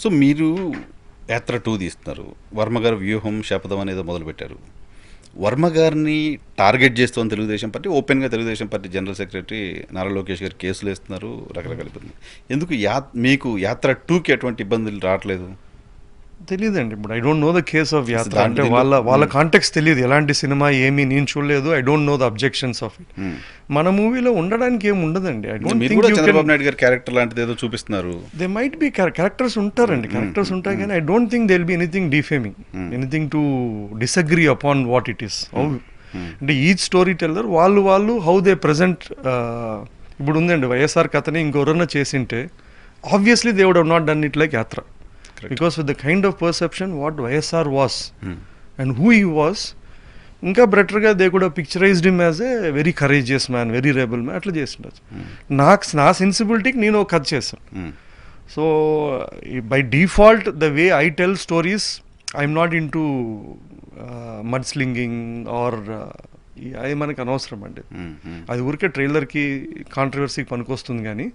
So మీరు యాత్ర 2 తీస్తున్నారు. వర్మ గారు వ్యూహం, శపథం అనేదో మొదలుపెట్టారు. వర్మ గారిని టార్గెట్ చేస్తోంది తెలుగుదేశం పార్టీ. ఓపెన్గా Telugu Desam party general secretary Nara Lokesh గారు కేసులు వేస్తున్నారు, రకరకాల ఇబ్బందులు. ఎందుకు మీకు యాత్ర 2కి ఎటువంటి ఇబ్బందులు రావట్లేదు? తెలియదండి. ఇప్పుడు I don't know the case of యాత్ర. అంటే వాళ్ళ కాంటెక్స్ట్ తెలియదు, ఎలాంటి సినిమా ఏమి నేను చూడలేదు. I don't know the objections of it. మన మూవీలో ఉండడానికి ఏమి ఉండదండి. I don't think Chandrababu Naidu గారి క్యారెక్టర్ లాంటిది ఏదో చూపిస్తున్నారు. దే మైట్ బి క్యారెక్టర్స్ ఉంటారండి, క్యారెక్టర్స్ ఉంటాయి, కానీ I don't think they will be anything defaming, anything to disagree upon what it is. అంటే ఈచ్ స్టోరీ టెల్లర్ వాళ్ళు హౌ దే ప్రజెంట్. ఇప్పుడు ఉందండి వైఎస్ఆర్ కథని ఇంకెవరన్నా చేసింటే obviously they would have not done it like యాత్ర. Because with the kind of perception what YSR was and who he was, ఇంకా బెటర్గా దే కూడా picturised him as a very courageous man, very rebel man, అట్లా చేసిండొచ్చు. నా సెన్సిబిలిటీకి నేను ఒక కథ చేస్తాను. So by default the way I tell stories, I'm not into mudslinging or అది మనకు అనవసరం అండి. అది ఊరికే ట్రైలర్కి కాంట్రవర్సీకి పనికొస్తుంది, కానీ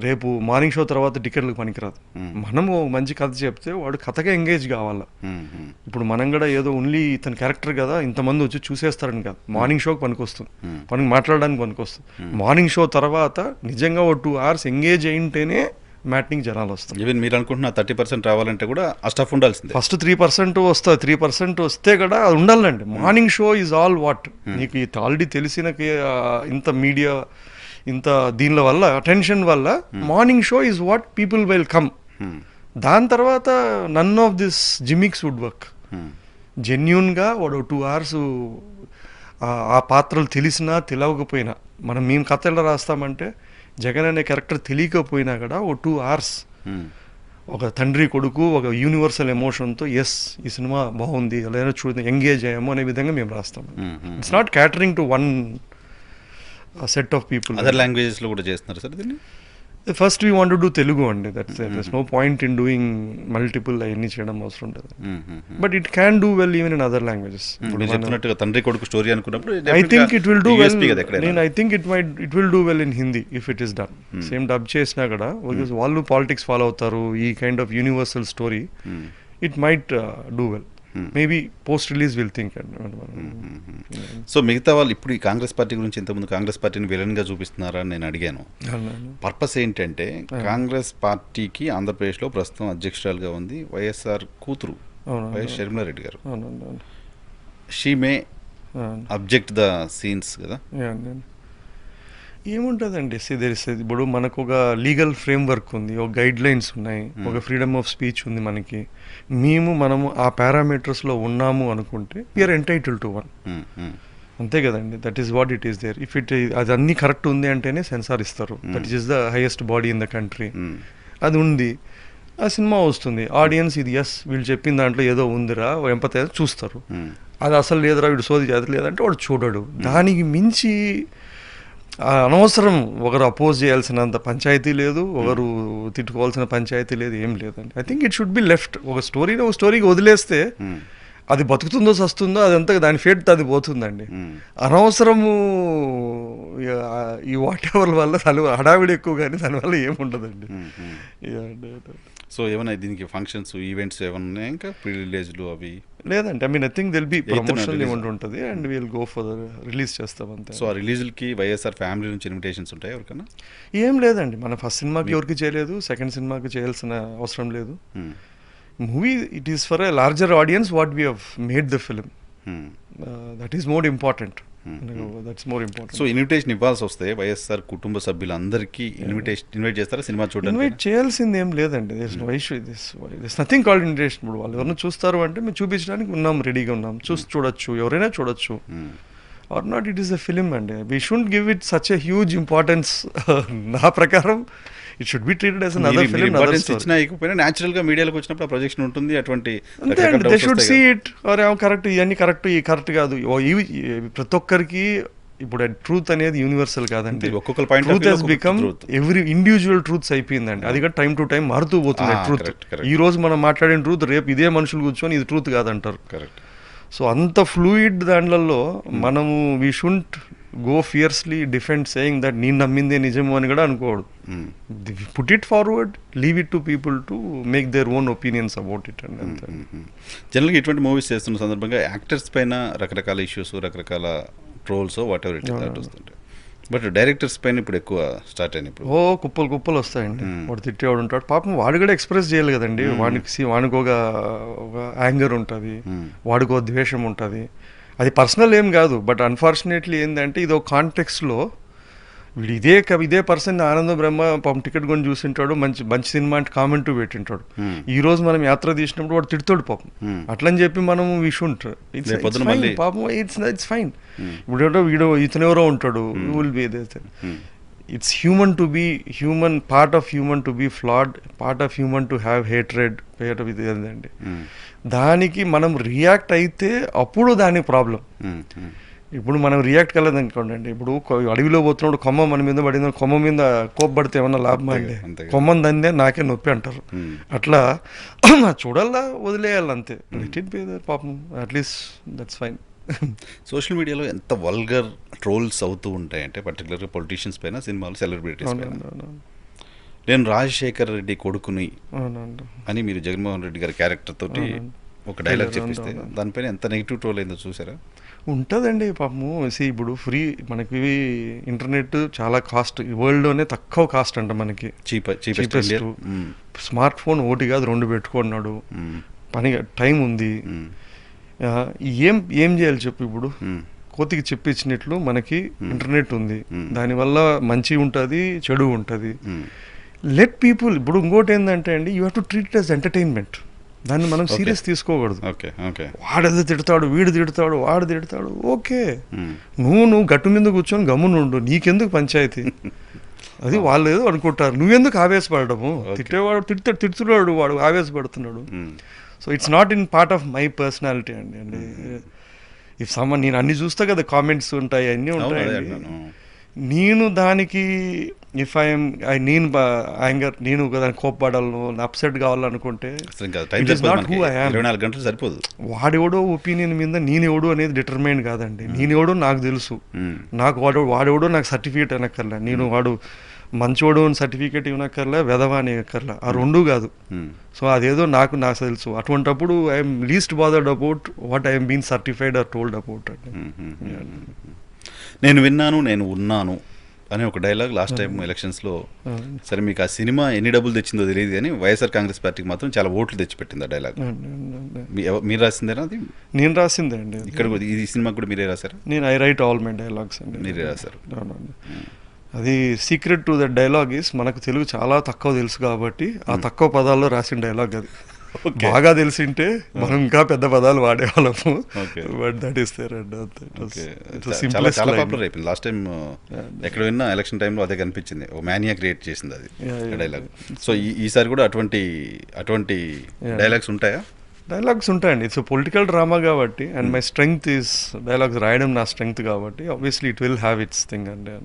రేపు మార్నింగ్ షో తర్వాత టికెట్లకు పనికిరాదు. మనము మంచి కథ చెప్తే వాడు కథగా ఎంగేజ్ కావాలా. ఇప్పుడు మనం కూడా ఏదో ఓన్లీ ఇతని క్యారెక్టర్ కదా ఇంతమంది వచ్చి చూసేస్తారని కాదు. మార్నింగ్ షోకి పనికొస్తుంది, మనకి మాట్లాడడానికి పనికొస్తుంది. మార్నింగ్ షో తర్వాత నిజంగా ఓ 2 hours ఎంగేజ్ అయింటేనే మ్యాట్నింగ్ జనాలు వస్తారు. ఈవెన్ మీరు అనుకుంటున్న 30% రావాలంటే కూడా ఆ స్టఫ్ ఉండాల్సిందే. ఫస్ట్ 3% వస్తుంది. 3% వస్తే కూడా అది ఉండాలండి. Morning show is all what. నీకు ఆల్రెడీ తెలిసిన ఇంత మీడియా ఇంత దీనిల వల్ల అటెన్షన్ వల్ల morning show is what people will come. దాని తర్వాత none of this gimmicks would work. జెన్యున్గా వాడు 2 hours ఆ పాత్రలు తెలిసినా తెలియకపోయినా, మేము కథ ఎలా రాస్తామంటే జగన్ అనే క్యారెక్టర్ తెలియకపోయినా కూడా ఓ 2 hours ఒక తండ్రి కొడుకు ఒక యూనివర్సల్ ఎమోషన్తో ఎస్ ఈ సినిమా బాగుంది ఎలా చూడండి ఎంగేజ్ అయ్యాము అనే విధంగా మేము రాస్తాము. It's not catering to one set of people. Other లాంగ్వేజెస్లో కూడా చేస్తున్నారు సార్ దీన్ని? First we want to do Telugu అండి. That's no point in doing multiple అవన్నీ చేయడం అవసరం ఉంటుంది. But it can do well even in other languages. తండ్రి కొడుకు స్టోరీ అనుకున్నప్పుడు I think it will do well. నేను I think it will do well in Hindi if it is done. Same dub చేసినా కూడా వాళ్ళు పాలిటిక్స్ ఫాలో అవుతారు, ఈ kind of universal story it might do well. Maybe post release will think. So మిగతా వాళ్ళు ఇప్పుడు ఈ కాంగ్రెస్ పార్టీ గురించి ఇంతకుముందు కాంగ్రెస్ పార్టీని విలన్గా చూపిస్తున్నారా అని నేను అడిగాను. పర్పస్ ఏంటంటే కాంగ్రెస్ పార్టీకి ఆంధ్రప్రదేశ్లో ప్రస్తుతం అధ్యక్షురాలుగా ఉంది వైఎస్ఆర్ కూతురు వైఎస్ షర్మిలారెడ్డి గారు. She may object the scenes కదా. ఏముంటుందండి, ఇప్పుడు మనకు ఒక లీగల్ ఫ్రేమ్వర్క్ ఉంది, ఒక గైడ్ లైన్స్ ఉన్నాయి, ఒక ఫ్రీడమ్ ఆఫ్ స్పీచ్ ఉంది మనకి. మనము ఆ పారామీటర్స్లో ఉన్నాము అనుకుంటే వీఆర్ ఎంటైటిల్ టు వన్. అంతే కదండి. That is what it is there. If అది అన్ని కరెక్ట్ ఉంది అంటేనే సెన్సార్ ఇస్తారు. That is the highest body in the country. అది ఉంది, ఆ సినిమా వస్తుంది, ఆడియన్స్ ఇది ఎస్ వీళ్ళు చెప్పిన దాంట్లో ఏదో ఉందిరా ఎంపతి చూస్తారు. అది అసలు లేదురా వీడు సోది చేత లేదంటే వాడు చూడడు. దానికి మించి అనవసరం ఒకరు అపోజ్ చేయాల్సినంత పంచాయతీ లేదు, ఒకరు తిట్టుకోవాల్సిన పంచాయతీ లేదు, ఏం లేదండి. I think it should be left. ఒక స్టోరీకి వదిలేస్తే అది బతుకుతుందో సస్తుందో అదంతా దాని ఫేట్ అది పోతుందండి. అనవసరము ఈ వాట్ ఎవర్ వల్ల హడావిడి ఎక్కువ, కానీ దానివల్ల ఏముండదండి. సో ఏమైనా దీనికి ఫంక్షన్స్ ఈవెంట్స్ ఏమైనా ఉన్నాయా ఇంకా ప్రీ రిలీజ్లు అవి? లేదండి. I think there'll be promotional event ఉంటుంది and will go for release చేస్తాం అంతే. సో ఆ రిలీజ్కి వైఎస్ఆర్ ఫ్యామిలీ నుంచి ఇన్విటేషన్స్ ఉంటాయి ఎవరికైనా? ఏం లేదండి. మన ఫస్ట్ సినిమాకి ఎవరికి చేయలేదు, సెకండ్ సినిమాకి చేయాల్సిన అవసరం లేదు. Movie it is for a larger audience what we have made the film. That is more important. That's more important. So invitation ఇవ్వాల్సి వస్తే వైఎస్ఆర్ కుటుంబ సభ్యులందరికీ ఇన్వైట్ చేస్తారా సినిమా చూడండి? ఇన్వైట్ చేయాల్సింది ఏం లేదండి. This nothing called invitation. ఇప్పుడు వాళ్ళు ఎవరైనా చూస్తారు అంటే మేము చూపించడానికి ఉన్నాం, రెడీగా ఉన్నాం, చూడొచ్చు, ఎవరైనా చూడొచ్చు. Or not, it is a film అండి. We should give it such a huge importance. నా ప్రకారం it should be treated as another film. ఇచ్చినా ఇకపోయినా న్యాచురల్ గా మీడియాలోకి వచ్చినప్పుడు ఆ ప్రొజెక్షన్ ఉంటుంది. అటువంటి అంతే అండి. They should see it. Correct, ఇవన్నీ కరెక్ట్, ఈ కరెక్ట్ కాదు. ప్రతి ఒక్కరికి ఇప్పుడు ట్రూత్ అనేది యూనివర్సల్ కాదండి. Truth has become every individual truths అయిపోయిందండి. అది కూడా టైం టు టైం మారుతూ పోతుంది ట్రూత్. ఈ రోజు మనం మాట్లాడిన ట్రూత్ రేపు ఇదే మనుషులు కూర్చొని ఇది ట్రూత్ కాదంటారు. సో అంత ఫ్లూయిడ్ దాంట్లో మనము we shouldn't go fiercely defend saying that నేను నమ్మిందే నిజము అని కూడా అనుకోడు. Put it forward, leave it to people to make their own opinions about it అండి అంతే. జనరల్గా ఇటువంటి మూవీస్ చేస్తున్న సందర్భంగా యాక్టర్స్ పైన రకరకాల ఇష్యూస్, రకరకాల ట్రోల్స్ వాట్ ఎవర్ ఇట్ వస్తుంటాయి. బట్ డైరెక్టర్స్ పైన ఇప్పుడు ఎక్కువ స్టార్ట్ అయిన ఇప్పుడు కుప్పలు వస్తాయండి. వాడు తిట్టేవాడు ఉంటాడు, పాపం వాడు కూడా ఎక్స్ప్రెస్ చేయాలి కదండి. వానికి ఒక యాంగర్ ఉంటుంది, వాడికి ఒక ద్వేషం ఉంటుంది. అది పర్సనల్ ఏం కాదు, బట్ అన్ఫార్చునేట్లీ ఏంటంటే ఇది ఒక కాంటెక్స్లో వీడు ఇదే పర్సన్ ఆనంద బ్రహ్మ పాపం టికెట్ కొని చూసింటాడు, మంచి సినిమా అంటే కామెంట్ పెట్టింటాడు. ఈ రోజు మనం యాత్ర తీసినప్పుడు వాడు తిడతాడు పాపం. అట్లని చెప్పి మనం విషుంట్ పాపం ఇట్స్ ఫైన్. ఇప్పుడు వీడు ఇతనెవరో ఉంటాడు, will be it's human to be human, part of human to be flawed, part of human to have hatred ఇది అండి. దానికి మనం రియాక్ట్ అయితే అప్పుడు దానికి ప్రాబ్లం. ఇప్పుడు మనం రియాక్ట్ కలదు అనుకోండి. ఇప్పుడు అడవిలో పోతున్నప్పుడు కొమ్మ మన మీద పడింది, కొమ్మ మీద కోప్పడితే ఏమన్నా లాభం అండి? కొమ్మని దందే నాకే నొప్పి అంటారు. అట్లా చూడాలా, వదిలేయాలి అంతే. లెట్ ఇట్ బి దేర్ పాపం, అట్లీస్ట్ దట్స్ ఫైన్. సోషల్ మీడియాలో ఎంత వల్గర్ ట్రోల్స్ అవుతూ ఉంటాయంటే, పర్టికులర్గా పొలిటీషియన్స్ పైన, సినిమాలు, సెలబ్రిటీస్ పైన. నేను రాజశేఖర్ రెడ్డి కొడుకుని అని మీరు జగన్మోహన్ రెడ్డి గారి క్యారెక్టర్ తోటి ఒక డైలాగ్ చెప్పిస్తే దానిపైన ఎంత నెగిటివ్ ట్రోల్ అయిందో చూసారా? ఉంటుందండి పాపము. ఇప్పుడు ఫ్రీ మనకి ఇంటర్నెట్ చాలా కాస్ట్, వరల్డ్లోనే తక్కువ కాస్ట్ అంట మనకి, చీపెస్ట్. స్మార్ట్ ఫోన్ ఒకటి కాదు 2 పెట్టుకున్నాడు, పని టైం ఉంది. ఏం చేయాలి చెప్పు? ఇప్పుడు కోతికి చెప్పించినట్లు మనకి ఇంటర్నెట్ ఉంది, దానివల్ల మంచి ఉంటుంది, చెడు ఉంటుంది. Let people. ఇప్పుడు ఇంకోటి ఏంటంటే అండి, you have to treat as entertainment. దాన్ని మనం సీరియస్ తీసుకోకూడదు. వాడేదో తిడతాడు, వీడు తిడతాడు, వాడు తిడతాడు, ఓకే, నువ్వు గట్టు మీద కూర్చొని గమ్మునుండు, నీకెందుకు పంచాయతీ? అది వాళ్ళు ఏదో అనుకుంటారు, నువ్వెందుకు ఆవేశపడము? తిట్టేవాడు తిడుతున్నాడు, వాడు ఆవేశపడుతున్నాడు. So it's not in part of my personality అండి. ఇఫ్ సమ్మన్, నేను అన్ని చూస్తా కదా, కామెంట్స్ ఉంటాయి, అన్నీ ఉంటాయండి. నేను దానికి నేను యాంగర్, నేను దానికి కోప్పడాలను, అప్సెట్ కావాలనుకుంటే సరిపోదు. వాడెవడో ఒపీనియన్ మీద నేనెవడు అనేది డిటర్మైన్ కాదండి. నేనెవడో నాకు తెలుసు. నాకు వాడెవడో నాకు సర్టిఫికేట్ అనక్కర్లే. నేను వాడు మంచోడు అని సర్టిఫికేట్ ఇవ్వనక్కర్లే, వెధవా అని ఎక్కర్లే, ఆ రెండూ కాదు. సో అదేదో నాకు తెలుసు. అటువంటప్పుడు I'm least bothered about what I'm been certified or told about అండి. నేను విన్నాను, నేను ఉన్నాను అనే ఒక డైలాగ్ లాస్ట్ టైం ఎలక్షన్స్లో. సరే, మీకు ఆ సినిమా ఎన్ని డబ్బులు తెచ్చిందో తెలియదు కానీ వైఎస్ఆర్ కాంగ్రెస్ పార్టీకి మాత్రం చాలా ఓట్లు తెచ్చిపెట్టింది ఆ డైలాగ్. మీరు రాసిందేనా అది? నేను రాసిందే అండి. ఇక్కడ ఈ సినిమా కూడా మీరే రాశారు? నేను I right all my dialogues అండి. మీరే రాశారు? అది secret to the dialogue is, మనకు తెలుగు చాలా తక్కువ తెలుసు కాబట్టి ఆ తక్కువ పదాల్లో రాసిన డైలాగ్ అది. బాగా తెలిసింటే మనం ఇంకా పెద్ద పదాలు వాడేవాళ్ళము. But that is there and చాలా పాపులర్ అయిపోయింది. లాస్ట్ టైం ఎక్కడ విన్నా ఎలక్షన్ టైంలో అదే కనిపించింది, ఓ మానియా క్రియేట్ చేసింది అది డైలాగ్. సో ఈసారి కూడా అటువంటి డైలాగ్స్ ఉంటాయా? డైలాగ్స్ ఉంటాయండి. ఇట్స్ పొలిటికల్ డ్రామా కాబట్టి, and my strength is dialogues రాయడం నా స్ట్రెంగ్త్ కాబట్టి, obviously it will have it's thing అండి.